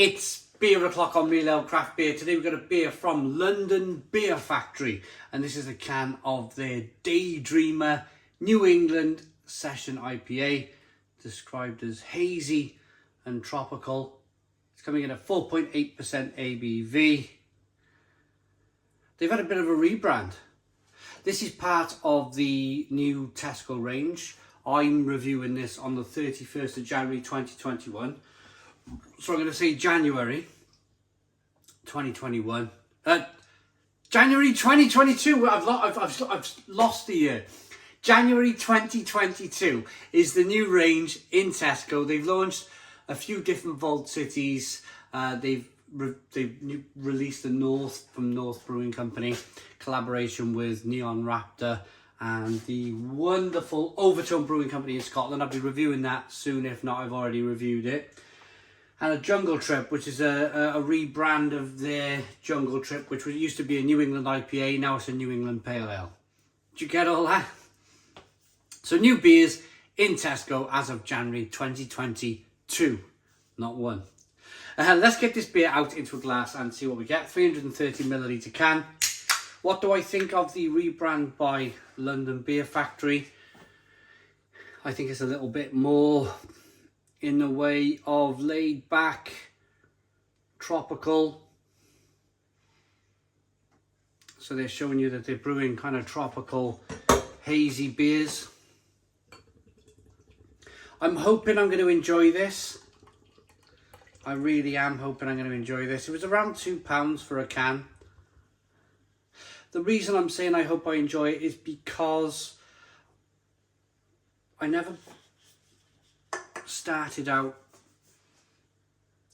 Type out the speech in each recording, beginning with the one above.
It's beer o'clock on Real Ale Craft Beer. Today we've got a beer from London Beer Factory, and this is a can of their Daydreamer New England Session IPA, described as hazy and tropical. It's coming in at 4.8% ABV. They've had a bit of a rebrand. This is part of the new Tesco range. I'm reviewing this on the 31st of January 2021. So I'm going to say January 2021. January 2022. I've lost the year. January 2022 is the new range in Tesco. They've launched a few different Vault Cities. They've released the North from North Brewing Company, collaboration with Neon Raptor and the wonderful Overtone Brewing Company in Scotland. I'll be reviewing that soon, if not I've already reviewed it. And a Jungle Trip, which is a rebrand of their Jungle Trip, which used to be a New England IPA, now it's a New England Pale Ale. Did you get all that? So new beers in Tesco as of January 2022, not one. Let's get this beer out into a glass and see what we get. 330ml can. What do I think of the rebrand by London Beer Factory? I think it's a little bit more in the way of laid back, tropical. So they're showing you that they're brewing kind of tropical, hazy beers. I'm hoping I'm going to enjoy this. I really am hoping I'm going to enjoy this. It was around £2 for a can. The reason I'm saying I hope I enjoy it is because I never started out,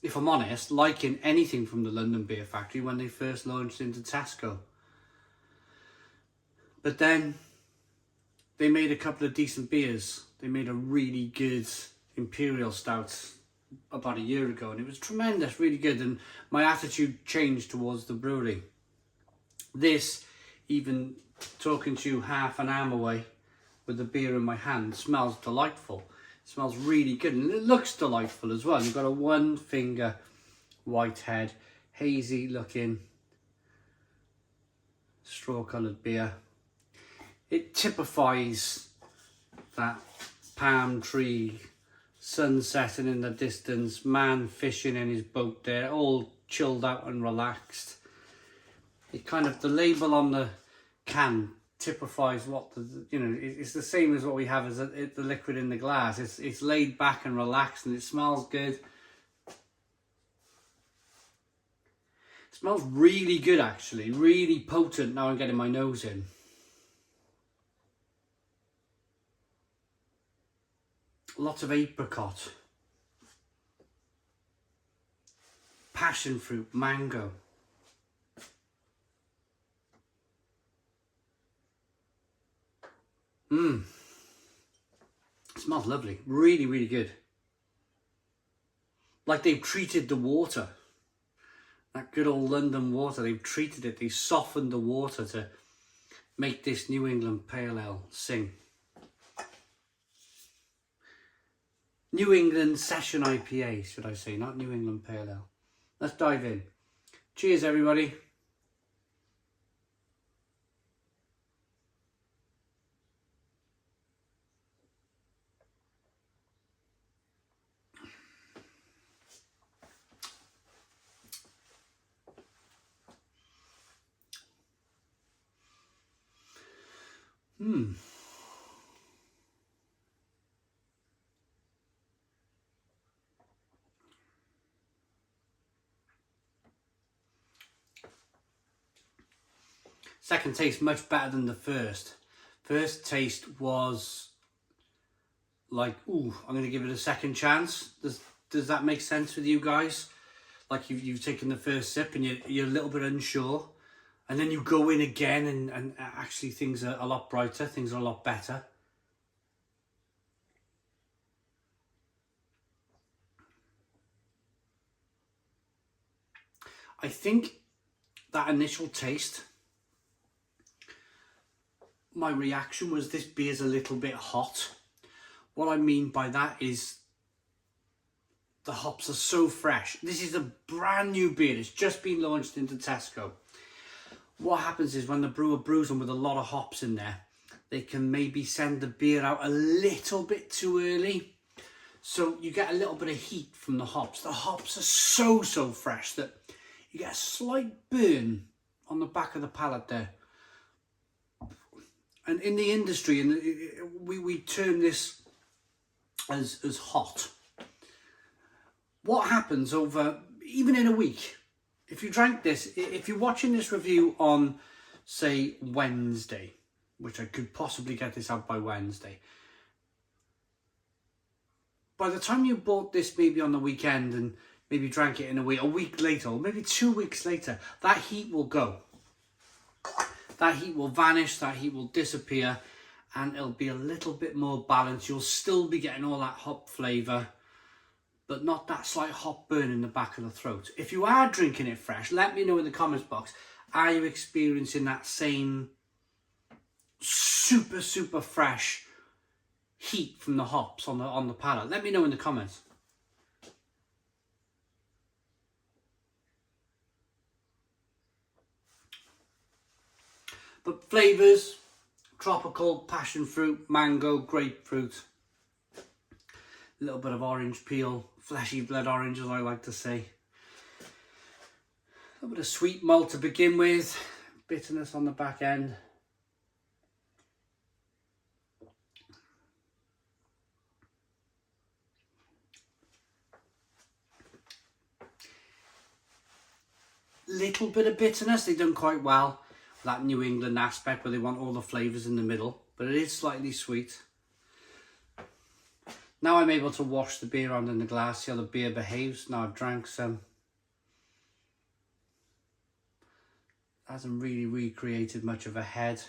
if I'm honest, liking anything from the London Beer Factory when they first launched into Tesco. But then they made a couple of decent beers. They made a really good Imperial Stout about a year ago, and it was tremendous, really good, and my attitude changed towards the brewery. This, even talking to you half an arm away with the beer in my hand, smells delightful. It smells really good, and it looks delightful as well. You've got a one finger white head, hazy looking straw coloured beer. It typifies that palm tree, sun setting in the distance, man fishing in his boat there, all chilled out and relaxed. It kind of, the label on the can typifies what it's the same as what we have as the liquid in the glass. It's laid back and relaxed, and it smells good. It smells really good, actually, really potent. Now I'm getting my nose in. Lots of apricot, passion fruit, mango. It smells lovely. Really, really good. Like they've treated the water. That good old London water, they've treated it. They've softened the water to make this New England Pale Ale sing. New England Session IPA, should I say, not New England Pale Ale. Let's dive in. Cheers, everybody. Second taste much better than the first. First taste was like, ooh, I'm going to give it a second chance. Does that make sense with you guys? Like you've taken the first sip and you're a little bit unsure, and then you go in again and actually things are a lot brighter, things are a lot better. I think that initial taste, my reaction was this beer's a little bit hot. What I mean by that is The hops are so fresh. This is a brand new beer. It's just been launched into Tesco. What happens is when the brewer brews them with a lot of hops in there, they can maybe send the beer out a little bit too early. So you get a little bit of heat from the hops. The hops are so fresh that you get a slight burn on the back of the palate there. And in the industry, we term this as hot. What happens over, even in a week, if you drank this, if you're watching this review on, say, Wednesday, which I could possibly get this out by Wednesday, by the time you bought this maybe on the weekend and maybe drank it in a week later, or maybe 2 weeks later, that heat will go. That heat will vanish, that heat will disappear, and it'll be a little bit more balanced. You'll still be getting all that hop flavour, but not that slight hop burn in the back of the throat. If you are drinking it fresh, let me know in the comments box. Are you experiencing that same super fresh heat from the hops on the palate? Let me know in the comments. But flavours, tropical, passion fruit, mango, grapefruit, a little bit of orange peel, fleshy blood orange as I like to say. A little bit of sweet malt to begin with, bitterness on the back end. Little bit of bitterness, they've done quite well. That New England aspect where they want all the flavours in the middle, but it is slightly sweet. Now I'm able to wash the beer around in the glass, see how the beer behaves. Now I've drank some. Hasn't really recreated much of a head.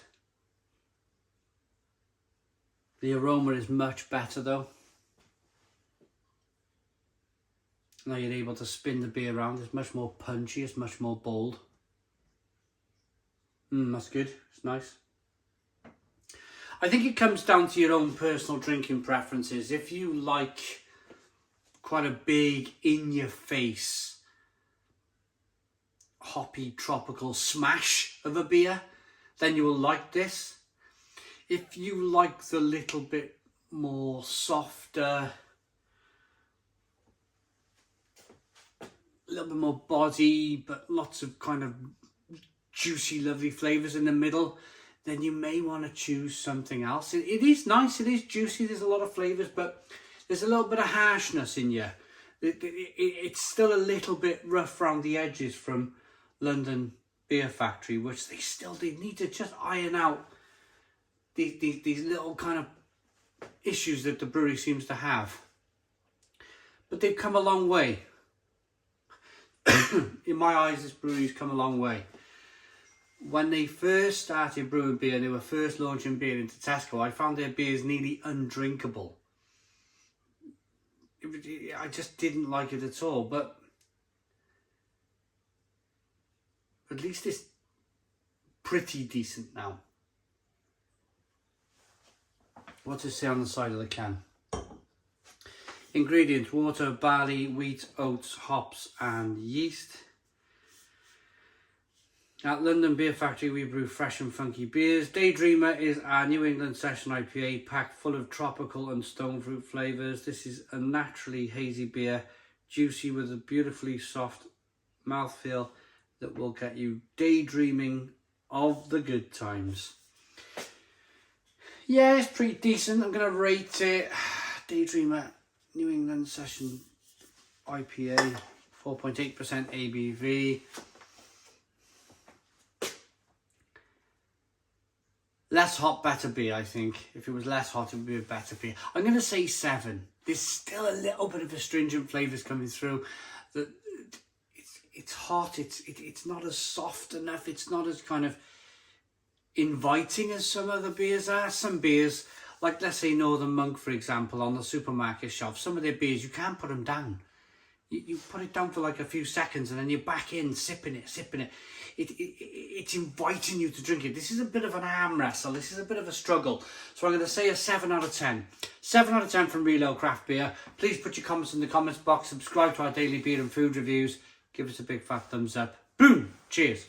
The aroma is much better though. Now you're able to spin the beer around. It's much more punchy, it's much more bold. That's good, it's nice. I think it comes down to your own personal drinking preferences. If you like quite a big, in-your-face, hoppy, tropical smash of a beer, then you will like this. If you like the little bit more softer, a little bit more body, but lots of kind of juicy, lovely flavours in the middle, then you may want to choose something else. It is nice, it is juicy, there's a lot of flavours, but there's a little bit of harshness in you. It's still a little bit rough around the edges from London Beer Factory, which they need to just iron out these little kind of issues that the brewery seems to have. But they've come a long way. In my eyes, this brewery's come a long way. When they first started brewing beer, they were first launching beer into Tesco, I found their beers nearly undrinkable. I just didn't like it at all, but at least it's pretty decent now. What's it say on the side of the can? Ingredients: water, barley, wheat, oats, hops and yeast. At London Beer Factory we brew fresh and funky beers. Daydreamer is our New England Session IPA packed full of tropical and stone fruit flavours. This is a naturally hazy beer, juicy with a beautifully soft mouthfeel that will get you daydreaming of the good times. Yeah, it's pretty decent. I'm going to rate it. Daydreamer New England Session IPA, 4.8% ABV. Less hot, better beer, I think. If it was less hot, it would be a better beer. I'm going to say 7. There's still a little bit of astringent flavours coming through. It's hot, it's not as soft enough, it's not as kind of inviting as some other beers are. Some beers, like let's say Northern Monk for example, on the supermarket shelf, some of their beers, you can't put them down. You put it down for like a few seconds and then you're back in, sipping it. It's inviting you to drink it. This is a bit of an arm wrestle. This is a bit of a struggle. So I'm going to say a 7 out of 10. 7 out of 10 from Real Ale Craft Beer. Please put your comments in the comments box. Subscribe to our daily beer and food reviews. Give us a big fat thumbs up. Boom! Cheers.